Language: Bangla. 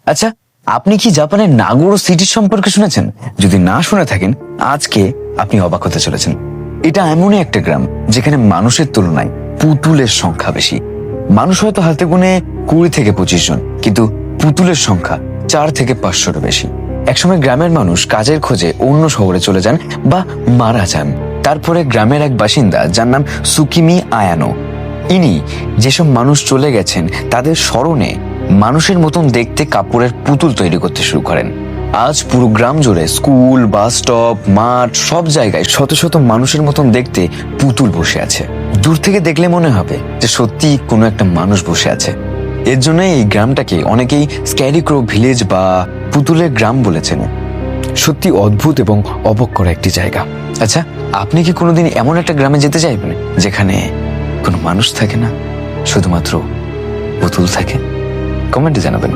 আচ্ছা, আপনি কি জাপানের নাগোরো সিটি সম্পর্কে শুনেছেন? যদি না শুনে থাকেন, আজকে আপনি অবাক হতে চলেছেন। এটা এমনই একটা গ্রাম যেখানে মানুষের তুলনায় পুতুলের সংখ্যা বেশি। মানুষ হয়তো হাতে গুনে 20 থেকে 25 জন, কিন্তু পুতুলের সংখ্যা 4 থেকে 500-এর বেশি। একসময় গ্রামের মানুষ কাজের খোঁজে অন্য শহরে চলে যান বা মারা যান। তারপরে গ্রামের এক বাসিন্দা, যার নাম সুকিমি আয়ানো, ইনি যেসব মানুষ চলে গেছেন তাদের স্মরণে মানুষের মতন দেখতে কাপড়ের পুতুল তৈরি করতে শুরু করেন। আজ পুরো গ্রাম জুড়ে স্কুল, বাস স্টপ, মাঠ, সব জায়গায় শত শত মানুষের মতন দেখতে পুতুল বসে আছে। দূর থেকে দেখলে মনে হবে যে সত্যি কোনো একটা মানুষ বসে আছে। এর জন্য এই গ্রামটাকে অনেকেই স্ক্যারিক্রো ভিলেজ বা পুতুলের গ্রাম বলেছেন। সত্যি অদ্ভুত এবং অবাক করা একটি জায়গা। আচ্ছা, আপনি কি কোনোদিন এমন একটা গ্রামে যেতে চাইবেন যেখানে কোনো মানুষ থাকে না, শুধুমাত্র পুতুল থাকে? কমেন্টে জানাবেন।